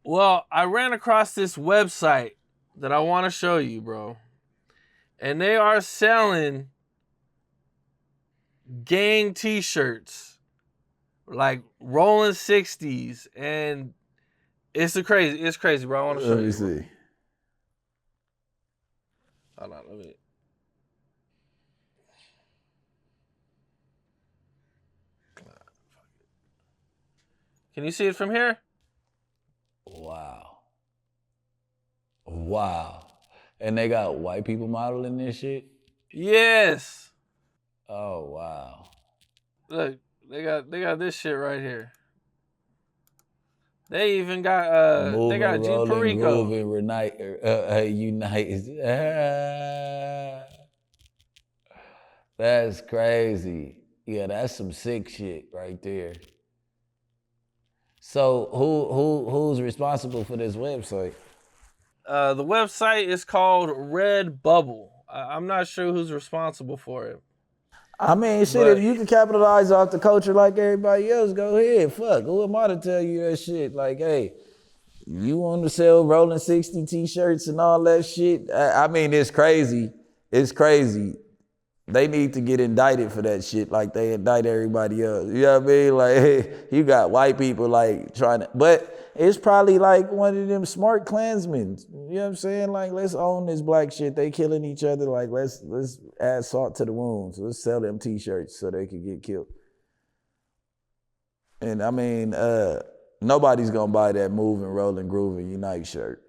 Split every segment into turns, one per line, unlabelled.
Well, I ran across this website that I want to show you, bro. And they are selling gang t-shirts, like Rollin 60s, and it's crazy, bro. I want to show
Let me
you.
see.
Hold on, let me. Can you see it from here?
Wow. Wow. And they got white people modeling this shit?
Yes.
Oh, wow.
Look, they got this shit right here. They even got they got G
rolling,
Perico.
grooving, unite. That's crazy. Yeah, that's some sick shit right there. So who's responsible for this website?
The website is called Red Bubble. I'm not sure who's responsible for it.
I mean, shit,
But
if you can capitalize off the culture like everybody else, go ahead. Fuck, who am I to tell you that shit? Like, hey, you want to sell Rollin 60 t-shirts and all that shit? I mean, it's crazy. It's crazy. They need to get indicted for that shit like they indict everybody else. You know what I mean? Like, hey, you got white people like trying to, but it's probably like one of them smart Klansmen. You know what I'm saying? Like, let's own this black shit. They killing each other. Like, let's add salt to the wounds. Let's sell them t-shirts so they can get killed. And I mean, nobody's gonna buy that Moving, Rolling, Grooving, Unite shirt.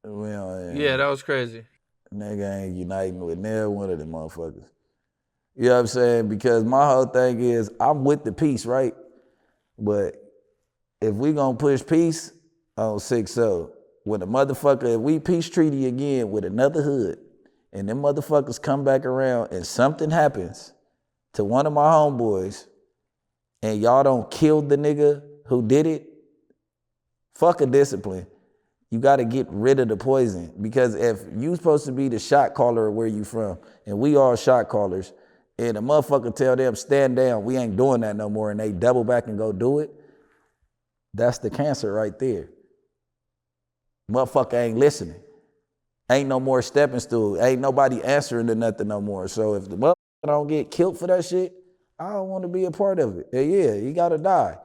Well,
yeah, that was crazy.
Nigga ain't uniting with neither one of them motherfuckers. You know what I'm saying? Because my whole thing is, I'm with the peace, right? But if we gonna push peace on 6-0, when a motherfucker, if we peace treaty again with another hood, and them motherfuckers come back around and something happens to one of my homeboys, and y'all don't kill the nigga who did it, fuck a discipline. You gotta get rid of the poison. Because if you supposed to be the shot caller of where you from, and we all shot callers, and a motherfucker tell them, stand down, we ain't doing that no more, and they double back and go do it, that's the cancer right there. Motherfucker ain't listening. Ain't no more stepping stool. Ain't nobody answering to nothing no more. So if the motherfucker don't get killed for that shit, I don't want to be a part of it. Yeah, he gotta die.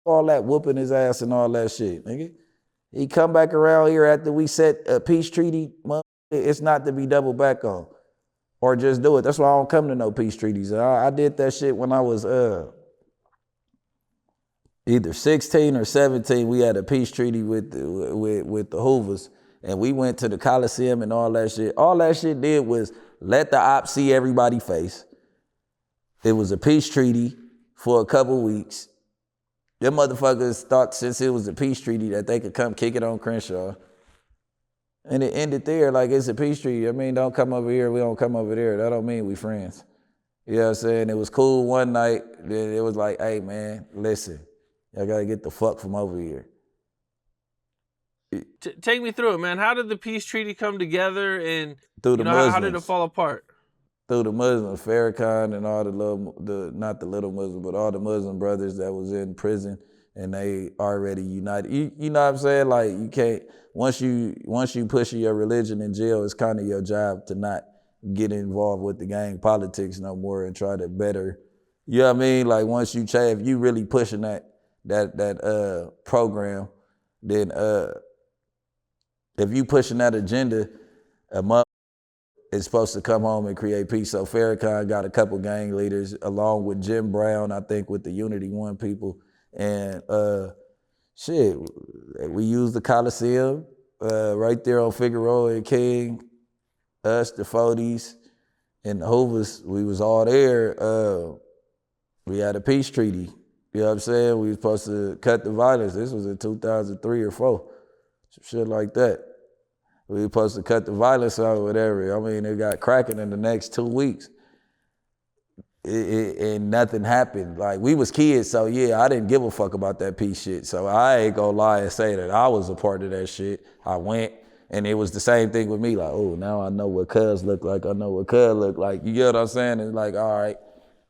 All that whooping his ass and all that shit, nigga. He come back around here after we set a peace treaty, it's not to be double back on. Or just do it. That's why I don't come to no peace treaties. I did that shit when I was either 16 or 17. We had a peace treaty with the Hoovers, and we went to the Coliseum and all that shit. All that shit did was let the Opps see everybody's face. It was a peace treaty for a couple weeks. Them motherfuckers thought since it was a peace treaty that they could come kick it on Crenshaw. And it ended there like it's a peace treaty. I mean, don't come over here, we don't come over there. That don't mean we friends. You know what I'm saying? It was cool one night. Then it was like, hey man, listen, y'all gotta get the fuck from over here.
Take me through it, man. How did the peace treaty come together, and
Through the Muslims.
how did it fall apart?
Through the Muslims, Farrakhan and all not the little Muslims, but all the Muslim brothers that was in prison, and they already united. You know what I'm saying? Like, you can't, once you push your religion in jail, it's kind of your job to not get involved with the gang politics no more and try to better, you know what I mean? Like, once you change, if you really pushing that program, then if you pushing that agenda, a month is supposed to come home and create peace. So Farrakhan got a couple gang leaders along with Jim Brown, I think with the Unity One people. And shit, we used the Coliseum right there on Figueroa and King, us, the 40s, and the Hoovers, we was all there. We had a peace treaty. You know what I'm saying? We was supposed to cut the violence. This was in 2003 or 4, some shit like that. We were supposed to cut the violence out or whatever. I mean, it got cracking in the next 2 weeks. And nothing happened. Like, we was kids, so yeah, I didn't give a fuck about that peace shit. So I ain't gonna lie and say that I was a part of that shit. I went, and it was the same thing with me. Like, oh, now I know what cuz look like. I know what cuz look like. You get what I'm saying? It's like, all right,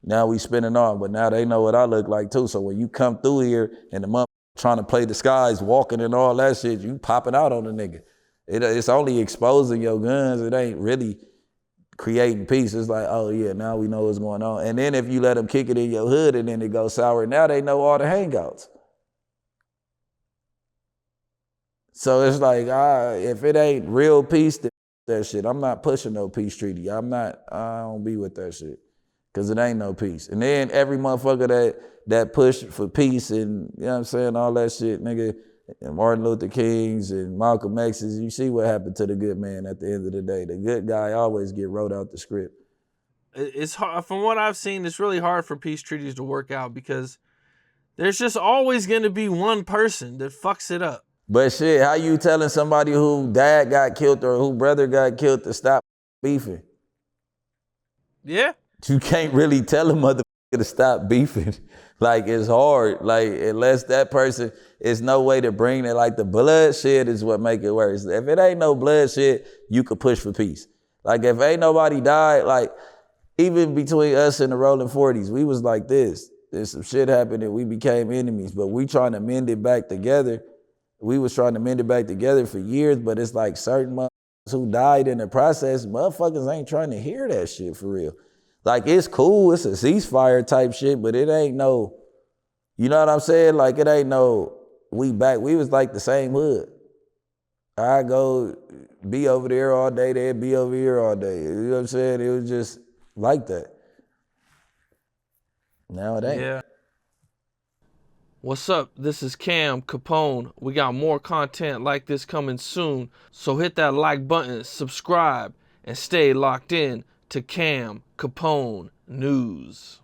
now we spinning on, but now they know what I look like too. So when you come through here and the mother trying to play disguise, walking and all that shit, you popping out on a nigga. It's only exposing your guns. It ain't really creating peace. It's like, oh yeah, now we know what's going on. And then if you let them kick it in your hood and then it goes sour, now they know all the hangouts. So it's like, if it ain't real peace, then that shit. I'm not pushing no peace treaty. I don't be with that shit. Cause it ain't no peace. And then every motherfucker that push for peace and, you know what I'm saying, all that shit, nigga, and Martin Luther Kings and Malcolm X's, you see what happened to the good man at the end of the day. The good guy always get wrote out the script.
It's hard, from what I've seen, it's really hard for peace treaties to work out because there's just always going to be one person that fucks it up.
But shit, how you telling somebody who dad got killed or who brother got killed to stop beefing?
Yeah.
You can't really tell a motherfucker to stop beefing. Like, it's hard. Like, unless that person, is no way to bring it. Like, the bloodshed is what make it worse. If it ain't no bloodshed, you could push for peace. Like, if ain't nobody died, like, even between us and the Rollin 40s, we was like this. There's some shit happened and we became enemies, but we trying to mend it back together. We was trying to mend it back together for years, but it's like certain motherfuckers who died in the process, motherfuckers ain't trying to hear that shit for real. Like, it's cool, it's a ceasefire type shit, but it ain't no, you know what I'm saying? Like, it ain't no, we back. We was like the same hood. I go be over there all day, they'd be over here all day. You know what I'm saying? It was just like that. Now it ain't.
Yeah. What's up? This is Cam Capone. We got more content like this coming soon, so hit that like button, subscribe, and stay locked in to Cam Capone News.